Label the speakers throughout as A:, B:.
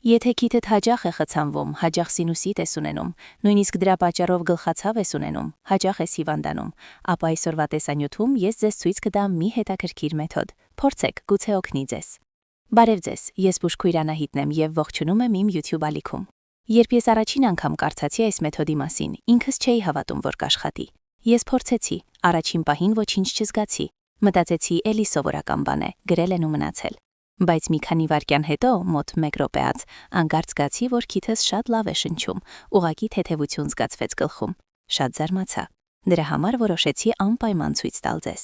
A: Եթե քիթդ հաճախ է խցանվում, հաճախ սինուսիտ ես ունենում, նույնիսկ դրա պատճառով գլխացավ ես ունենում, հաճախ ես հիվանդանում, ապա այսօրվա տեսանյութում ես ձեզ ցույց կտամ մի հետաքրքիր մեթոդ։ Փորձեք, գուցե օգնի ձեզ։ Բարև ձեզ, ես Բուժքույր Անահիտն եմ եւ ողջունում եմ իմ YouTube ալիքում։ Երբ ես առաջին անգամ կարդացի այս մեթոդի մասին, ինքս չէի հավատում, որ կաշխատի։ Ես փորձեցի, առաջին պահին ոչինչ չզգացի։ Մտածեցի, էլի սովորական բան է, գրել են ու մնացել։ Բայց մի քանի վայրկյան հետո, մոտ 1 րոպեից, անկարծ զգացի, որ քիթս շատ լավ է շնչում, ուղղակի թեթևություն զգացվեց գլխում։ Շատ զարմացա։ Դրա համար որոշեցի անպայման ցույց տալ ձեզ։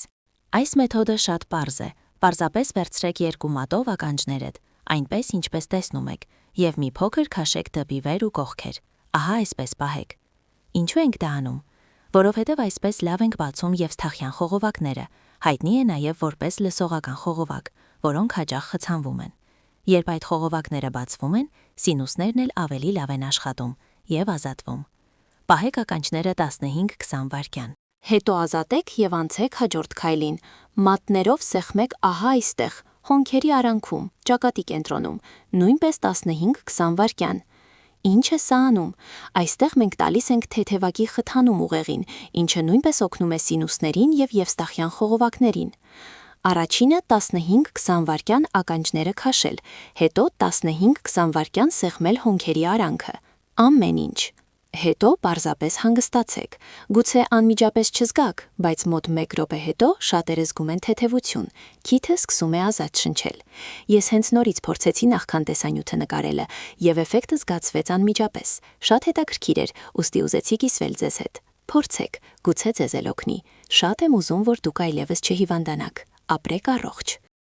B: Այս մեթոդը շատ պարզ է։ Պարզապես վերցրեք 2 մատով ականջներդ, այնպես ինչպես տեսնում եք, եւ մի փոքր քաշեք դեպի վեր ու կողքեր։ Ահա այսպես պահեք։ Ինչու ենք դա անում։ Որովհետև այսպես լավ ենք բացում եւ սթախյան խողովակները, հայտնի է նաեւ որպես լսողական խողովակ, որոնք հաճախ խցանվում են։ Երբ այդ խողովակները բացվում են, սինուսներն էլ ավելի լավ են աշխատում եւ ազատվում։ Պահեք ականջները 15-20 վայրկյան։
A: Հետո ազատեք եւ անցեք հաջորդ քայլին։ Մատներով սեղմեք ահա այստեղ, հոնքերի արանքում, ճակատի կենտրոնում, նույնպես 15-20 վայրկյան։ Ինչ է սա անում։ Այստեղ մենք տալիս ենք թեթևակի խթանում ուղեղին, ինչը նույնպես օգնում է սինուսներին եւ եվստախյան խողովակներին։ Առաջինը 15-20 վայրկյան ականջները քաշել, հետո 15-20 վայրկյան սեղմել հոնքերի արանքը։ Ամեն ինչ։ Հետո պարզապես հանգստացեք։ Գուցե անմիջապես չզգաք, բայց մոտ 1 րոպե հետո շատերը զգում են թեթևություն, քիթը սկսում է ազատ շնչել։ Ես հենց նորից փորձեցի նախքան տեսանյութը նկարելը, եւ էֆեկտը զգացվեց անմիջապես։ Շատ հետաքրքիր էր, ուստի ուզեցի կիսվել ձեզ հետ։ Փորձեք, գուցե ձեզ էլ օգնի։ Շատ եմ ուզում, որ դուք այլևս չհիվանդանաք։ Ապրեք առողջ։